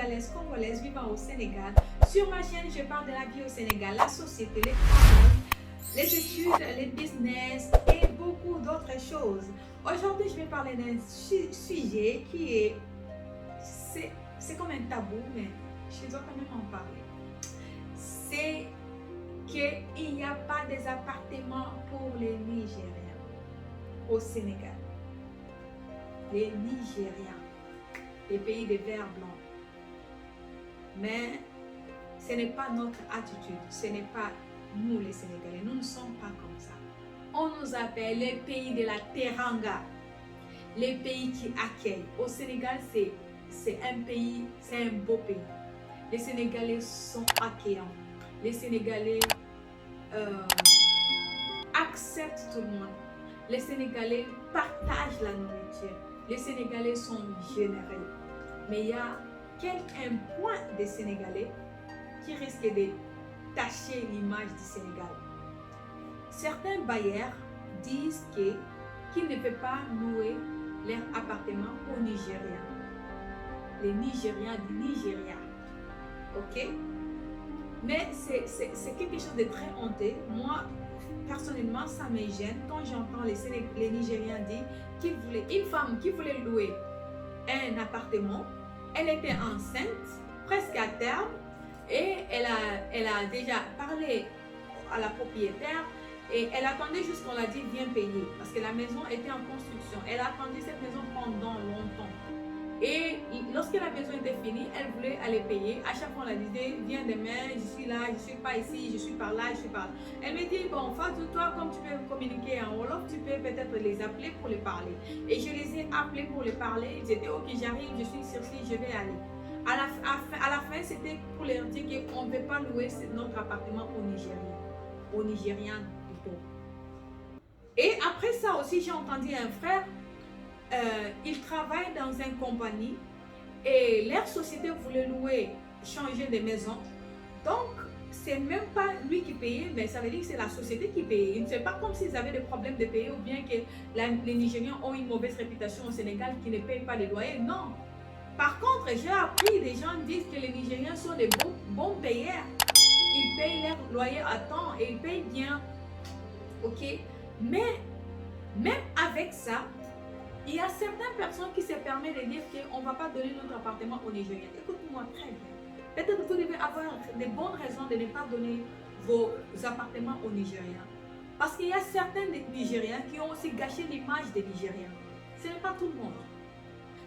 sénégalaise, congolaise vivant au Sénégal. Sur ma chaîne, je parle de la vie au Sénégal, la société, les travail, les études, les business et beaucoup d'autres choses. Aujourd'hui, je vais parler d'un sujet qui est, c'est comme un tabou, mais je dois quand même en parler. C'est qu'il n'y a pas des appartements pour les Nigériens au Sénégal. Les Nigériens, les pays des verts blancs. Mais ce n'est pas notre attitude, ce n'est pas nous les Sénégalais, nous ne sommes pas comme ça. On nous appelle les pays de la Teranga, les pays qui accueillent. Au Sénégal, c'est un pays, c'est un beau pays. Les Sénégalais sont accueillants. Les Sénégalais acceptent tout le monde. Les Sénégalais partagent la nourriture. Les Sénégalais sont généreux. Mais il y a un point des Sénégalais qui risque de tacher l'image du Sénégal. Certains bailleurs disent qu'ils ne peuvent pas louer leur appartement aux Nigériens. Les Nigériens du Nigeria. Ok? Mais c'est quelque chose de très honteux. Moi, personnellement, ça me gêne quand j'entends les Nigériens dire qu'ils voulaient, une femme qui voulait louer un appartement, elle était enceinte, presque à terme, et elle a déjà parlé à la propriétaire et elle attendait juste qu'on la dise viens payer parce que la maison était en construction. Elle a attendu cette maison pendant longtemps. Et lorsque la maison était finie, elle voulait aller payer. À chaque fois, on la disait, viens demain, je suis là, je ne suis pas ici, je suis par là, je suis par là. Elle me dit, bon, toi, comme tu peux communiquer en Wolof, tu peux peut-être les appeler pour les parler. Et je les ai appelés pour les parler. Ils étaient, ok, j'arrive, je suis sur site, je vais aller. À la fin, c'était pour leur dire qu'on ne veut pas louer notre appartement aux Nigériens. Aux Nigériens plutôt. Et après ça aussi, j'ai entendu un frère. Ils travaillent dans une compagnie et leur société voulait changer de maison. Donc, c'est même pas lui qui payait, mais ça veut dire que c'est la société qui payait. C'est pas comme s'ils avaient des problèmes de payer ou bien que les Nigériens ont une mauvaise réputation au Sénégal qui ne payent pas les loyers. Non. Par contre, j'ai appris, des gens disent que les Nigériens sont des bons payeurs. Ils payent leur loyer à temps et ils payent bien. Ok? Mais, même avec ça, il y a certaines personnes qui se permettent de dire qu'on ne va pas donner notre appartement aux Nigériens. Écoute-moi très bien. Peut-être que vous devez avoir de bonnes raisons de ne pas donner vos appartements aux Nigériens. Parce qu'il y a certains Nigériens qui ont aussi gâché l'image des Nigériens. Ce n'est pas tout le monde.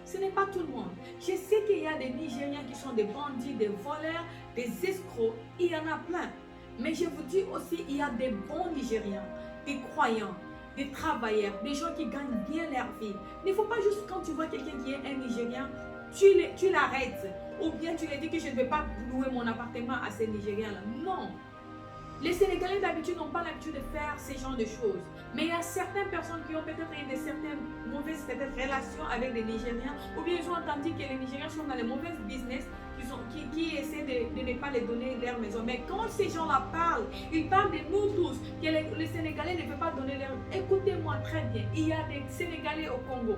Ce n'est pas tout le monde. Je sais qu'il y a des Nigériens qui sont des bandits, des voleurs, des escrocs. Il y en a plein. Mais je vous dis aussi, il y a des bons Nigériens, des croyants, des travailleurs, des gens qui gagnent bien leur vie. Il ne faut pas juste quand tu vois quelqu'un qui est un Nigérien, tu l'arrêtes. Ou bien tu lui dis que je ne vais pas louer mon appartement à ces Nigériens-là. Non. Les Sénégalais d'habitude n'ont pas l'habitude de faire ce genre de choses. Mais il y a certaines personnes qui ont peut-être eu certaines mauvaises relations avec des Nigériens. Ou bien ils ont entendu que les Nigériens sont dans les mauvais business qui essaient de ne pas les donner leur maison. Mais quand ces gens-là parlent, ils parlent de nous tous, que les Sénégalais ne peuvent pas donner leur... Écoutez-moi très bien, il y a des Sénégalais au Congo,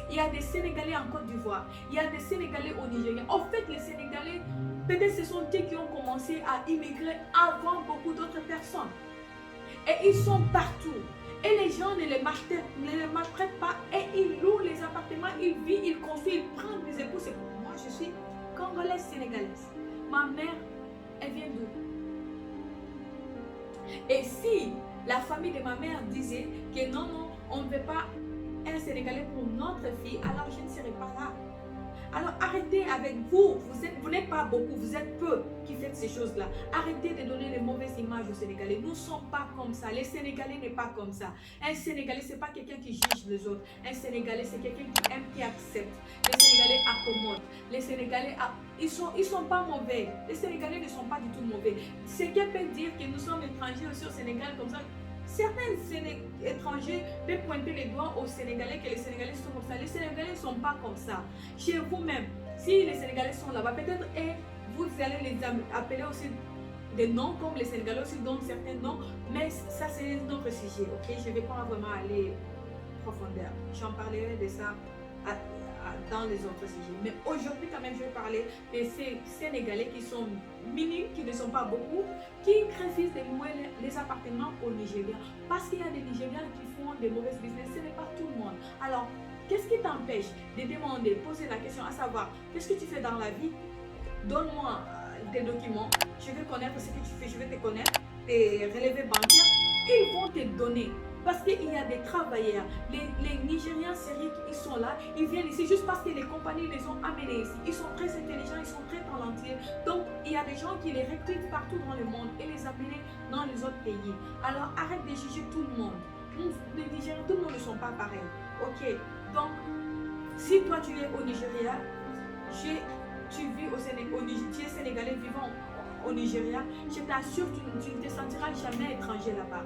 il y a des Sénégalais en Côte d'Ivoire, il y a des Sénégalais au Nigeria. En fait, les Sénégalais, peut-être ce sont eux qui ont commencé à immigrer avant beaucoup d'autres personnes. Et ils sont partout. Et les gens ne les maltraitent pas et ils louent les appartements, ils vivent, ils construisent, ils prennent des époux. Moi, je suis congolaise sénégalaise. Ma mère, elle vient d'où? Et si la famille de ma mère disait que non, on ne veut pas un Sénégalais pour notre fille, alors je ne serai pas là. Alors arrêtez avec vous. Vous n'êtes pas beaucoup, vous êtes peu qui faites ces choses-là. Arrêtez de donner de mauvaises images aux Sénégalais. Nous ne sommes pas comme ça. Les Sénégalais n'est pas comme ça. Un Sénégalais, ce n'est pas quelqu'un qui juge les autres. Un Sénégalais, c'est quelqu'un qui aime, qui accepte. Les Sénégalais accommodent. Les Sénégalais, ils sont pas mauvais. Les Sénégalais ne sont pas du tout mauvais. C'est qu'elle peut dire que nous sommes étrangers aussi au Sénégal comme ça. Certains étrangers peuvent pointer les doigts aux Sénégalais que les Sénégalais sont comme ça. Les Sénégalais ne sont pas comme ça. Chez vous-même, si les Sénégalais sont là-bas, peut-être vous allez les appeler aussi des noms comme les Sénégalais aussi donnent certains noms. Mais ça, c'est un autre sujet. Ok, je ne vais pas vraiment aller en profondeur. J'en parlerai de ça dans les autres sujets. Mais aujourd'hui, quand même, je vais parler de ces Sénégalais qui sont minimes, qui ne sont pas beaucoup, qui refusent de louer les appartements au Nigeria. Parce qu'il y a des Nigériens qui font des mauvaises business, ce n'est pas tout le monde. Alors, qu'est-ce qui t'empêche de demander, poser la question, à savoir, qu'est-ce que tu fais dans la vie? Donne-moi tes documents, je vais connaître ce que tu fais, je vais te connaître, tes relevés bancaires, ils vont te donner. Parce qu'il y a des travailleurs, les Nigériens sérieux, ils sont là, ils viennent ici juste parce que les compagnies les ont amenés ici. Ils sont très intelligents, ils sont très talentueux. Donc, il y a des gens qui les recrutent partout dans le monde et les amènent dans les autres pays. Alors, arrête de juger tout le monde. Les Nigériens, tout le monde ne sont pas pareils. Ok, donc, si toi tu es au Nigeria, tu vis au Sénégal, tu es sénégalais vivant au Nigeria, je t'assure, tu ne te sentiras jamais étranger là-bas.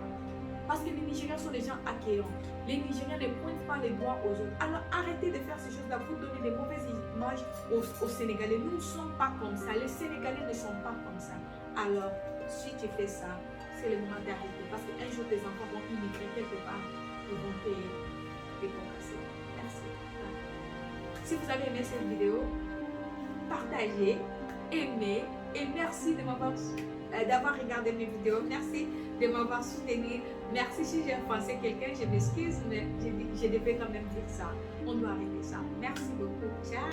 Parce que les Nigériens sont des gens accueillants. Les Nigériens ne pointent pas les doigts aux autres. Alors arrêtez de faire ces choses-là pour donner des mauvaises images aux Sénégalais. Nous ne sommes pas comme ça. Les Sénégalais ne sont pas comme ça. Alors, si tu fais ça, c'est le moment d'arrêter. Parce qu'un jour, tes enfants vont immigrer quelque part. Ils vont payer des compensations. Merci. Si vous avez aimé cette vidéo, partagez, aimez et merci de d'avoir regardé mes vidéos. Merci de m'avoir soutenu. Merci si j'ai offensé quelqu'un, je m'excuse, mais je devais quand même dire ça. On doit arrêter ça. Merci beaucoup. Ciao.